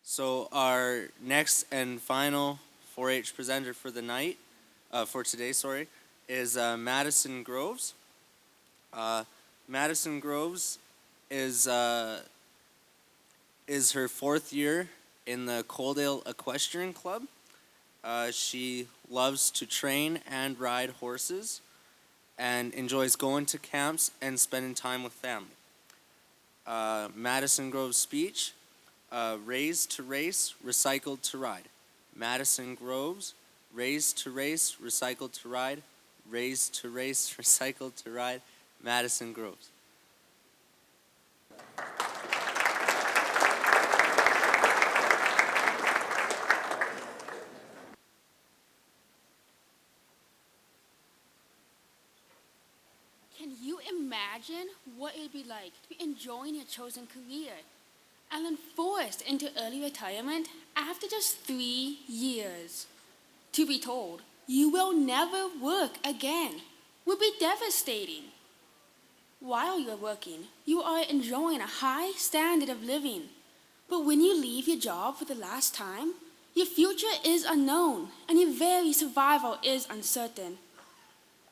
So our next and final 4-H presenter for the night, for today, sorry, is Madisen Groves. Madisen Groves is is her fourth year in the Coaldale Equestrian Club. She loves to train and ride horses and enjoys going to camps and spending time with family. Madisen Groves' speech, raised to race, recycled to ride. Madisen Groves, raised to race, recycled to ride, raised to race, recycled to ride. Madisen Groves. Can you imagine what it'd be like to be enjoying your chosen career and then forced into early retirement after just 3 years? To be told you will never work again would be devastating. While you're working, you are enjoying a high standard of living. But when you leave your job for the last time, your future is unknown and your very survival is uncertain.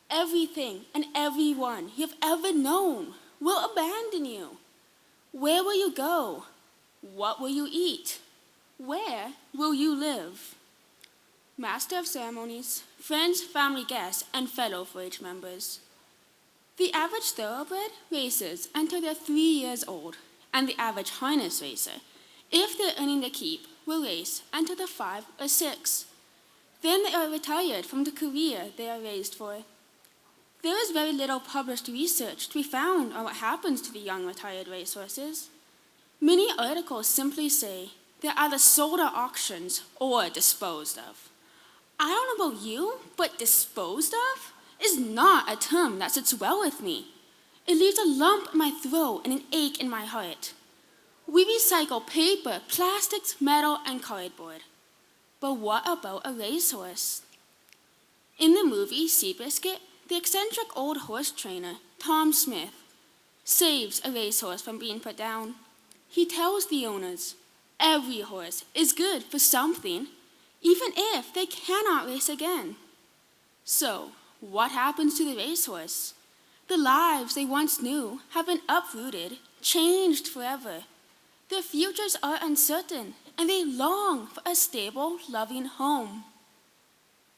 Everything and everyone you've ever known will abandon you. Where will you go? What will you eat? Where will you live? Master of Ceremonies, friends, family guests, and fellow 4-H members. The average thoroughbred races until they're 3 years old, and the average harness racer, if they're earning their keep, will race until they're 5 or 6. Then they are retired from the career they are raised for. There is very little published research to be found on what happens to the young retired racehorses. Many articles simply say they're either sold at auctions or disposed of. I don't know about you, but disposed of is not a term that sits well with me. It leaves a lump in my throat and an ache in my heart. We recycle paper, plastics, metal, and cardboard. But what about a racehorse? In the movie Seabiscuit, the eccentric old horse trainer, Tom Smith, saves a racehorse from being put down. He tells the owners, every horse is good for something, even if they cannot race again. So, what happens to the racehorse? The lives they once knew have been uprooted, changed forever. Their futures are uncertain, and they long for a stable, loving home.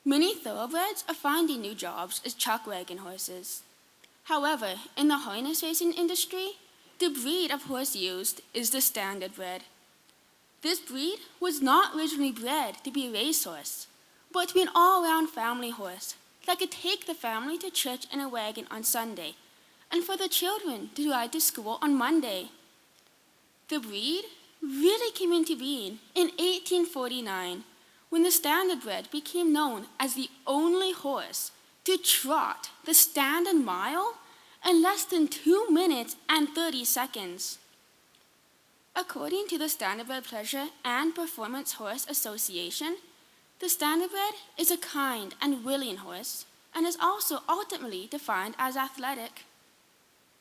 Many thoroughbreds are finding new jobs as chuck wagon horses. However, in the harness racing industry, the breed of horse used is the standardbred. This breed was not originally bred to be a racehorse, but to be an all-round family horse that could take the family to church in a wagon on Sunday, and for the children to ride to school on Monday. The breed really came into being in 1849, when the standardbred became known as the only horse to trot the standard mile in less than 2 minutes and 30 seconds. According to the Standardbred Pleasure and Performance Horse Association, the standardbred is a kind and willing horse and is also ultimately defined as athletic.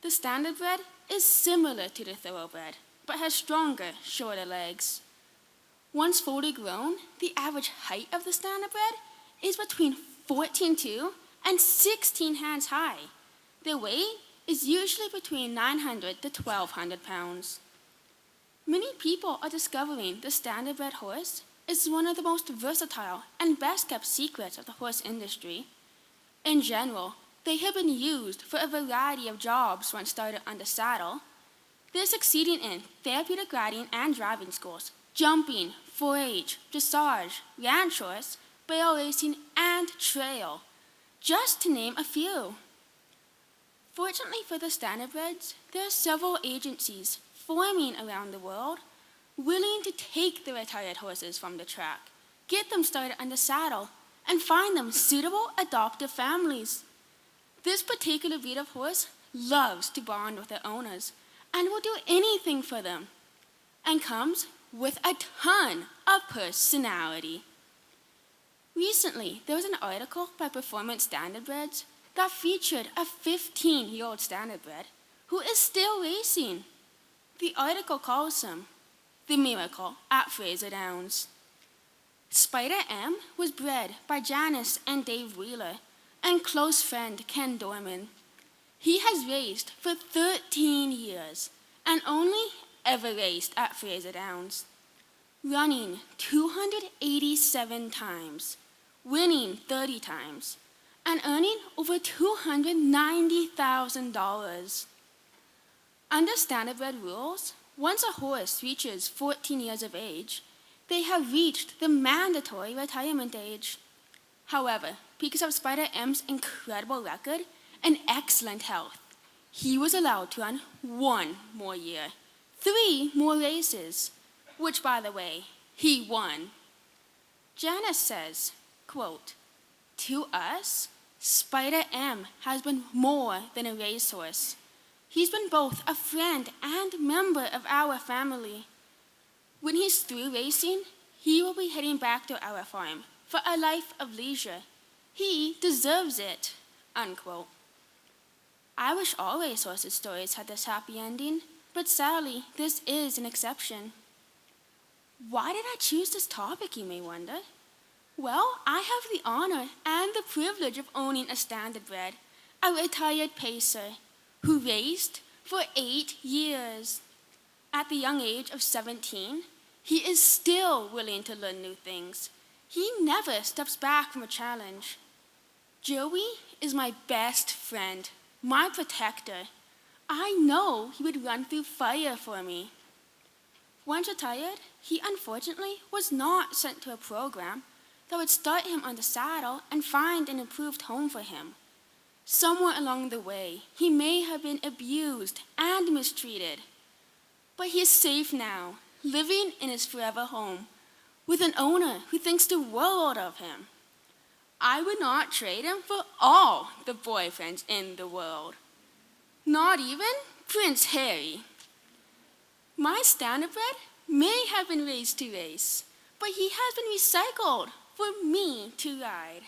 The standardbred is similar to the thoroughbred, but has stronger, shorter legs. Once fully grown, the average height of the standardbred is between 14.2 and 16 hands high. Their weight is usually between 900 to 1,200 pounds. Many people are discovering the standardbred horse is one of the most versatile and best-kept secrets of the horse industry. In general, they have been used for a variety of jobs once started under saddle. They're succeeding in therapeutic riding and driving schools, jumping, 4-H, dressage, ranch horse, barrel racing, and trail, just to name a few. Fortunately for the standardbreds, there are several agencies forming around the world willing to take the retired horses from the track, get them started under saddle, and find them suitable adoptive families. This particular breed of horse loves to bond with their owners and will do anything for them, and comes with a ton of personality. Recently, there was an article by Performance Standardbreds that featured a 15-year-old standardbred who is still racing. The article calls him The Miracle at Fraser Downs. Spider M was bred by Janice and Dave Wheeler and close friend Ken Dorman. He has raced for 13 years and only ever raced at Fraser Downs, running 287 times, winning 30 times, and earning over $290,000. Under standardbred rules, once a horse reaches 14 years of age, they have reached the mandatory retirement age. However, because of Spider M's incredible record and excellent health, he was allowed to run 1 more year, 3 more races, which, by the way, he won. Janice says, quote, "To us, Spider M has been more than a racehorse. He's been both a friend and member of our family. When he's through racing, he will be heading back to our farm for a life of leisure. He deserves it," unquote. I wish all racehorses' stories had this happy ending, but sadly, this is an exception. Why did I choose this topic, you may wonder? Well, I have the honor and the privilege of owning a standardbred, a retired pacer, who raced for 8 years. At the young age of 17, he is still willing to learn new things. He never steps back from a challenge. Joey is my best friend, my protector. I know he would run through fire for me. Once retired, he unfortunately was not sent to a program that would start him on the saddle and find an improved home for him. Somewhere along the way, he may have been abused and mistreated. But he is safe now, living in his forever home, with an owner who thinks the world of him. I would not trade him for all the boyfriends in the world. Not even Prince Harry. My standardbred may have been raised to race, but he has been recycled for me to ride.